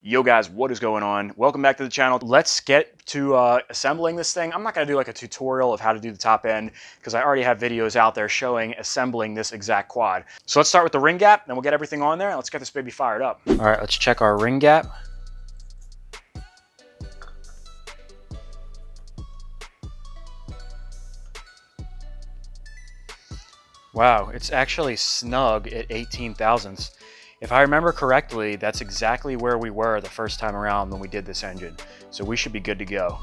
Yo guys, what is going on? Welcome back to the channel. Let's get to assembling this thing. I'm not going to do like a tutorial of how to do the top end because I already have videos out there showing assembling this exact quad. So let's start with the ring gap, then we'll get everything on there and let's get this baby fired up. All right, let's check our ring gap. Wow, it's actually snug at 18 thousandths. If I remember correctly, that's exactly where we were the first time around when we did this engine. So we should be good to go.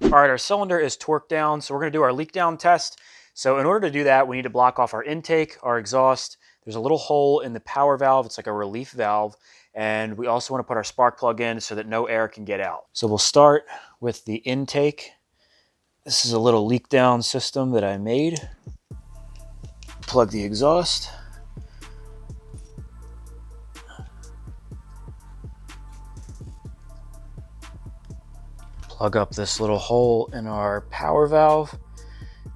All right, our cylinder is torqued down, so we're gonna do our leak down test. So in order to do that, we need to block off our intake, our exhaust. There's a little hole in the power valve. It's like a relief valve. And we also wanna put our spark plug in so that no air can get out. So we'll start with the intake. This is a little leak down system that I made. Plug the exhaust. Plug up this little hole in our power valve.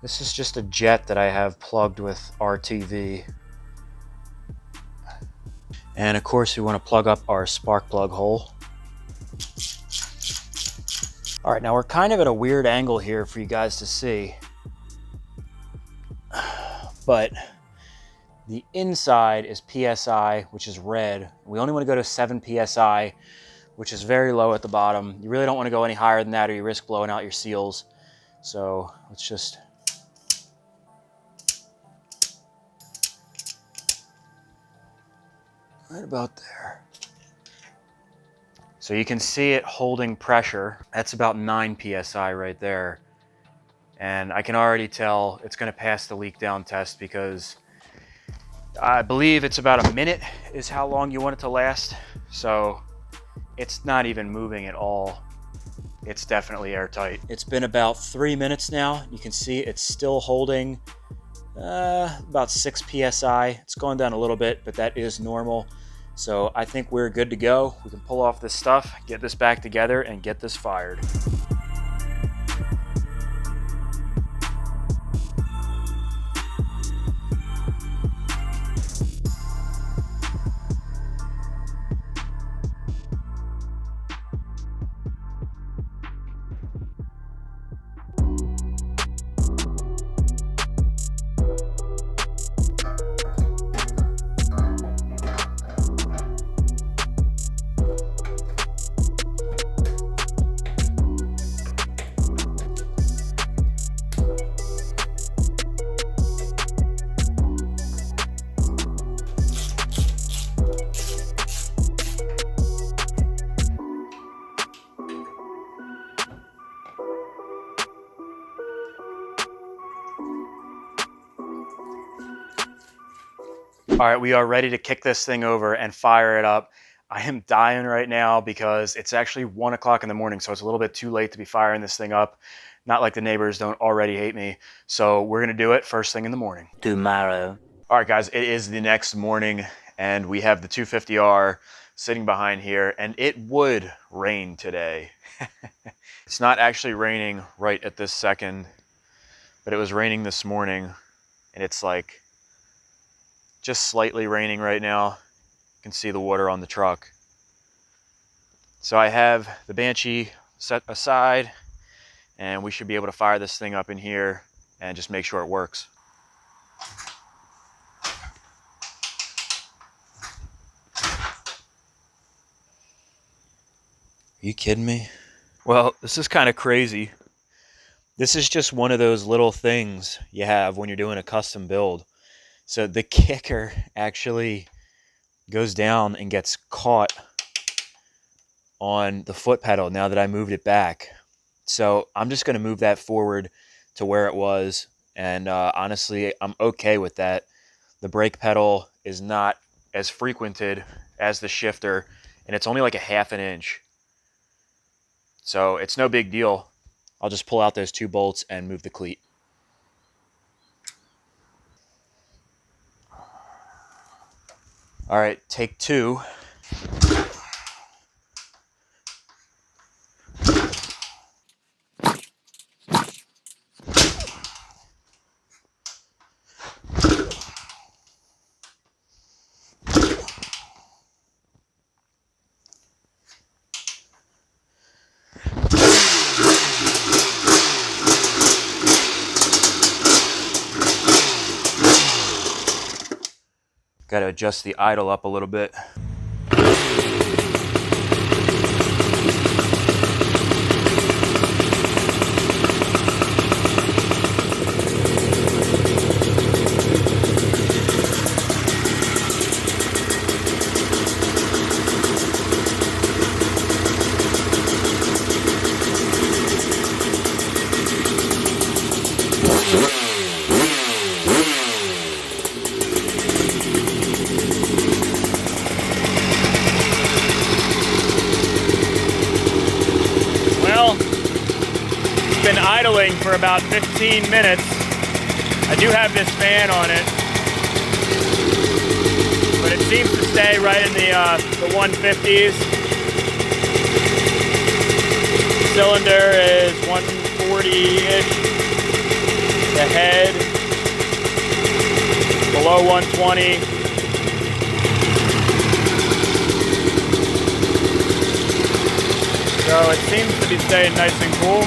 This is just a jet that I have plugged with RTV. And of course we want to plug up our spark plug hole. All right, now we're kind of at a weird angle here for you guys to see. But the inside is PSI, which is red. We only want to go to 7 PSI, which is very low at the bottom. You really don't want to go any higher than that or you risk blowing out your seals. So let's just right about there. So you can see it holding pressure. That's about 9 PSI right there. And I can already tell it's going to pass the leak down test because I believe it's about a minute is how long you want it to last. So it's not even moving at all. It's definitely airtight. It's been about 3 minutes now. You can see it's still holding about 6 PSI. It's gone down a little bit, but that is normal. So I think we're good to go. We can pull off this stuff, get this back together, and get this fired. All right, we are ready to kick this thing over and fire it up. I am dying right now because it's actually 1 o'clock in the morning, so it's a little bit too late to be firing this thing up. Not like the neighbors don't already hate me. So we're gonna do it first thing in the morning. Tomorrow. All right, guys, it is the next morning and we have the 250R sitting behind here and it would rain today. It's not actually raining right at this second, but it was raining this morning and it's like just slightly raining right now. You can see the water on the truck. So I have the Banshee set aside, and we should be able to fire this thing up in here and just make sure it works. Are you kidding me? Well, this is kind of crazy. This is just one of those little things you have when you're doing a custom build. So the kicker actually goes down and gets caught on the foot pedal now that I moved it back. So I'm just going to move that forward to where it was. And honestly, I'm okay with that. The brake pedal is not as frequented as the shifter, and it's only like a ½ inch. So it's no big deal. I'll just pull out those 2 bolts and move the cleat. All right, take 2. Got to adjust the idle up a little bit. Been idling for about 15 minutes. I do have this fan on it, but it seems to stay right in the 150s. Cylinder is 140-ish. The head below 120. So it seems to be staying nice and cool.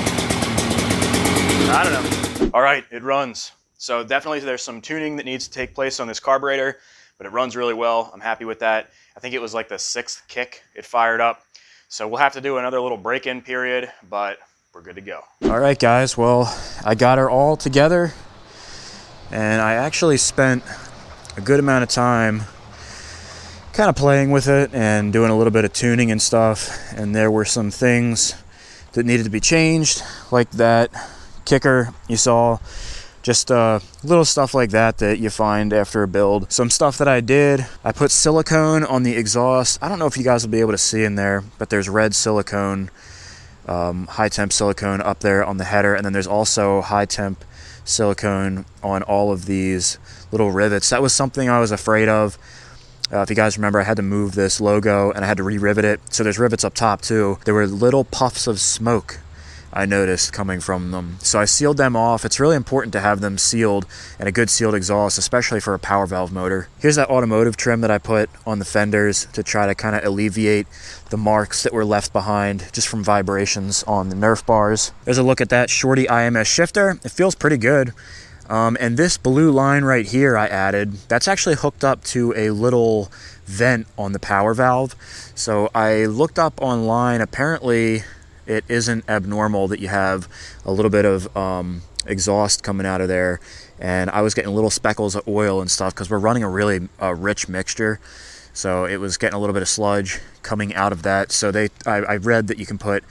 I don't know. All right, it runs. So definitely there's some tuning that needs to take place on this carburetor, but it runs really well. I'm happy with that. I think it was like the 6th kick it fired up. So we'll have to do another little break-in period, but we're good to go. All right, guys. Well, I got her all together, and I actually spent a good amount of time kind of playing with it and doing a little bit of tuning and stuff. And there were some things that needed to be changed, like that kicker you saw, just little stuff like that that you find after a build. Some stuff that I did, I put silicone on the exhaust. I don't know if you guys will be able to see in there, but there's red silicone, high temp silicone up there on the header, and then there's also high temp silicone on all of these little rivets. That was something I was afraid of. If you guys remember, I had to move this logo and I had to re-rivet it. So there's rivets up top too. There were little puffs of smoke I noticed coming from them. So I sealed them off. It's really important to have them sealed and a good sealed exhaust, especially for a power valve motor. Here's that automotive trim that I put on the fenders to try to kind of alleviate the marks that were left behind just from vibrations on the Nerf bars. There's a look at that Shorty IMS shifter. It feels pretty good. And this blue line right here I added, that's actually hooked up to a little vent on the power valve. So I looked up online, apparently it isn't abnormal that you have a little bit of exhaust coming out of there, and I was getting little speckles of oil and stuff because we're running a really rich mixture, so it was getting a little bit of sludge coming out of that. So I read that you can put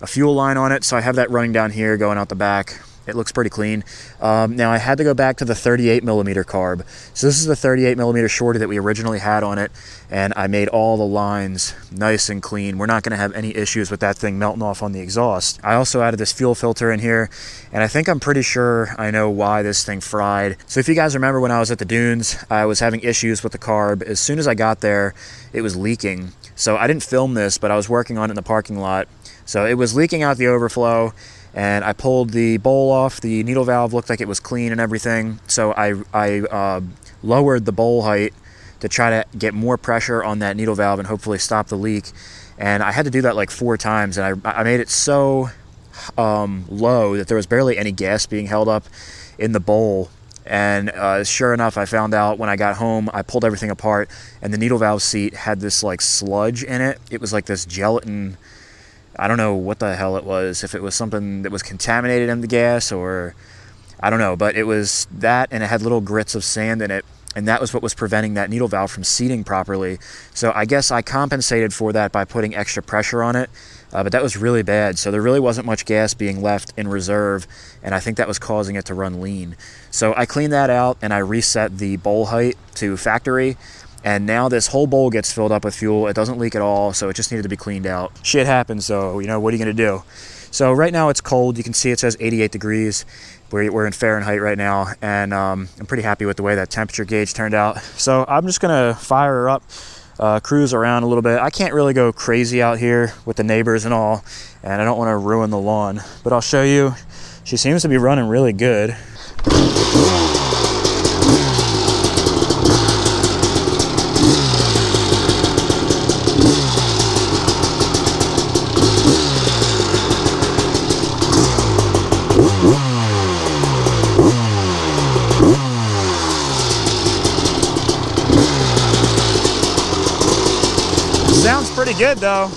a fuel line on it, so I have that running down here going out the back. It looks pretty clean. Now I had to go back to the 38 millimeter carb. So this is the 38 millimeter Shorty that we originally had on it, and I made all the lines nice and clean. We're not going to have any issues with that thing melting off on the exhaust. I also added this fuel filter in here, and I think I'm pretty sure I know why this thing fried. So if you guys remember when I was at the dunes, I was having issues with the carb. As soon as I got there, it was leaking. So I didn't film this, but I was working on it in the parking lot. So it was leaking out the overflow, and I pulled the bowl off. The needle valve looked like it was clean and everything. So I lowered the bowl height to try to get more pressure on that needle valve and hopefully stop the leak. And I had to do that like 4 times, and I made it so low that there was barely any gas being held up in the bowl. And sure enough, I found out when I got home. I pulled everything apart, and the needle valve seat had this like sludge in it. It was like this gelatin. I don't know what the hell it was, if it was something that was contaminated in the gas, or I don't know, but it was that, and it had little grits of sand in it, and that was what was preventing that needle valve from seating properly. So I guess I compensated for that by putting extra pressure on it, but that was really bad. So there really wasn't much gas being left in reserve, and I think that was causing it to run lean. So I cleaned that out, and I reset the bowl height to factory, and now this whole bowl gets filled up with fuel. It doesn't leak at all, so it just needed to be cleaned out. Shit happens, though. You know, what are you gonna do? So right now it's cold. You can see it says 88 degrees. We're in Fahrenheit right now, and I'm pretty happy with the way that temperature gauge turned out. So I'm just gonna fire her up, cruise around a little bit. I can't really go crazy out here with the neighbors and all, and I don't wanna ruin the lawn, but I'll show you. She seems to be running really good. Sounds pretty good though.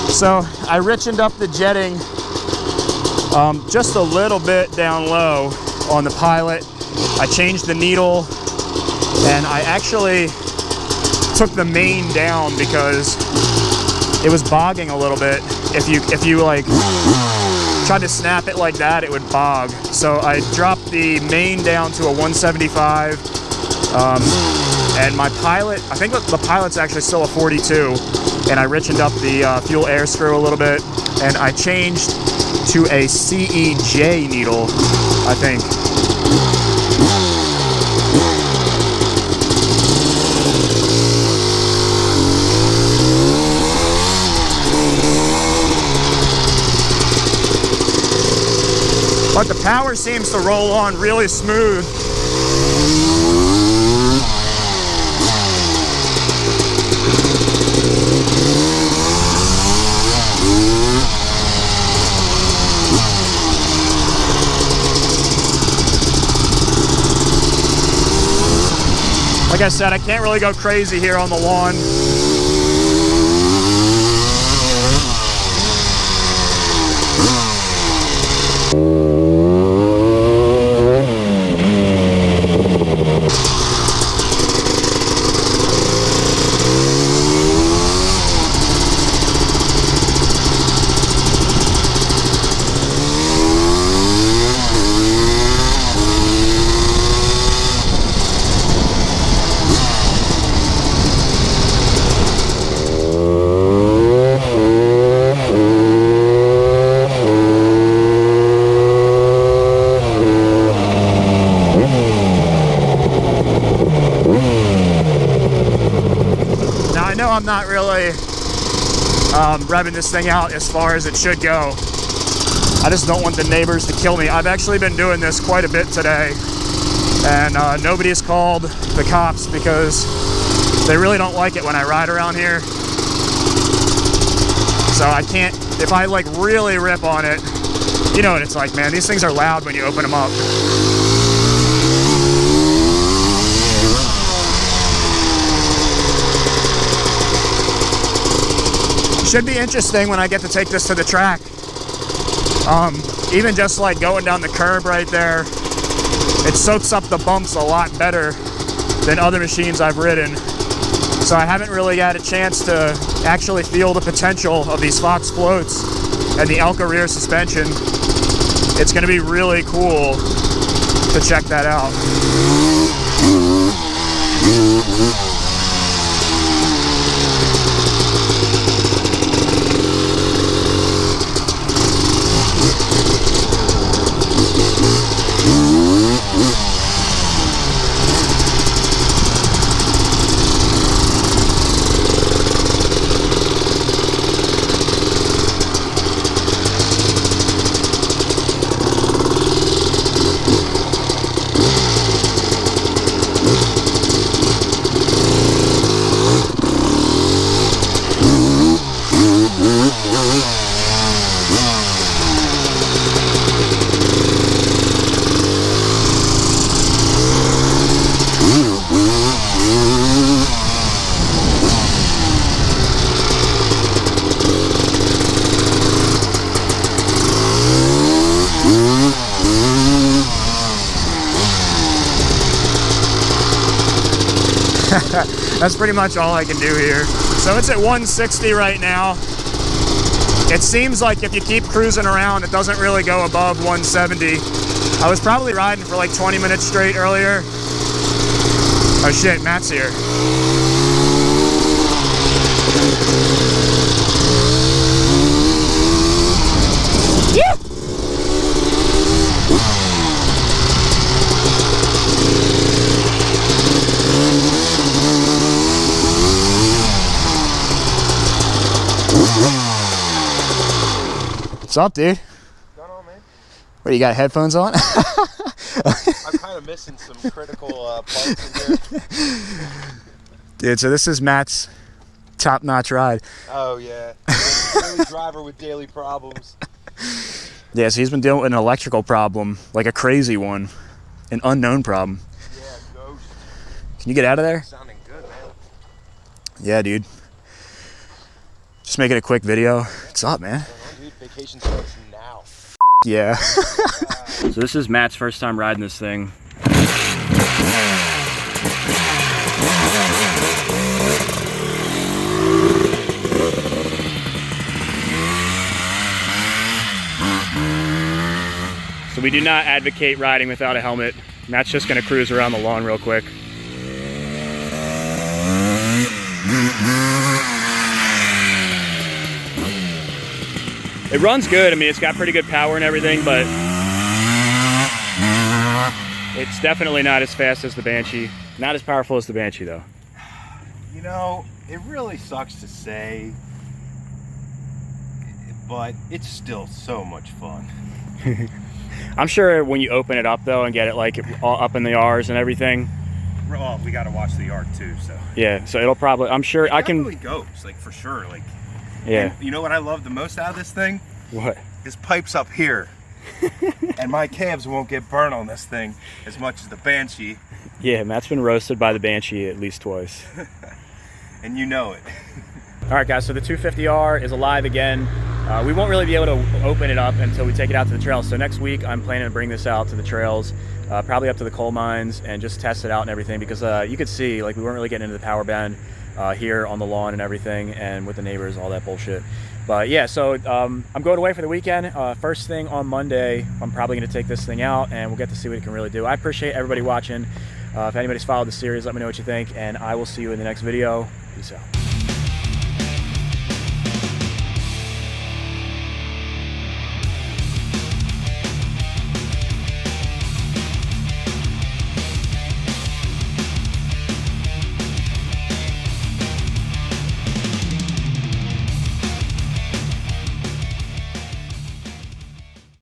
So I richened up the jetting just a little bit down low on the Pilot. I changed the needle, and I actually took the main down because it was bogging a little bit. If you like tried to snap it like that, it would bog. So I dropped the main down to a 175. And my Pilot, I think the Pilot's actually still a 42, and I richened up the fuel air screw a little bit, and I changed to a CEJ needle, I think. But the power seems to roll on really smooth. Like I said, I can't really go crazy here on the lawn. I'm not really revving this thing out as far as it should go. I just don't want the neighbors to kill me. I've actually been doing this quite a bit today, and nobody's called the cops because they really don't like it when I ride around here. So I can't, if I like really rip on it, you know what it's like, man. These things are loud when you open them up. Should be interesting when I get to take this to the track. Even just like going down the curb right there, it soaks up the bumps a lot better than other machines I've ridden. So I haven't really had a chance to actually feel the potential of these Fox floats and the Elka rear suspension. It's going to be really cool to check that out. That's pretty much all I can do here. So it's at 160 right now. It seems like if you keep cruising around, it doesn't really go above 170. I was probably riding for like 20 minutes straight earlier. Oh shit, Matt's here. Yeah. What's up, dude? What's going on, man? What, you got headphones on? I'm kind of missing some critical parts in here. Dude, so this is Matt's top-notch ride. Oh, yeah. Daily driver with daily problems. Yeah, so he's been dealing with an electrical problem, like a crazy one, an unknown problem. Yeah, ghost. Can you get out of there? Sounding good, man. Yeah, dude. Just making a quick video. What's up, man? Dude, vacation starts now. Yeah. So this is Matt's first time riding this thing. So we do not advocate riding without a helmet. Matt's just gonna cruise around the lawn real quick. It runs good. I mean, it's got pretty good power and everything, but it's definitely not as fast as the Banshee. Not as powerful as the Banshee, though. You know, it really sucks to say, but it's still so much fun. I'm sure when you open it up, though, and get it like all up in the R's and everything. Well, we got to watch the yard too, so. Yeah, so it'll probably, I'm sure it I can. definitely goes, like, for sure. Like, yeah. And you know what I love the most out of this thing? What? His pipe's up here. And my calves won't get burnt on this thing as much as the Banshee. Yeah, Matt's been roasted by the Banshee at least twice. And you know it. All right, guys, so the 250R is alive again. We won't really be able to open it up until we take it out to the trails. So next week, I'm planning to bring this out to the trails, probably up to the coal mines, and just test it out and everything, because you could see, like, we weren't really getting into the power band here on the lawn and everything, and with the neighbors, all that bullshit. But yeah, so I'm going away for the weekend. First thing on Monday, I'm probably going to take this thing out, and we'll get to see what it can really do. I appreciate everybody watching. If anybody's followed the series, let me know what you think, and I will see you in the next video. Peace out.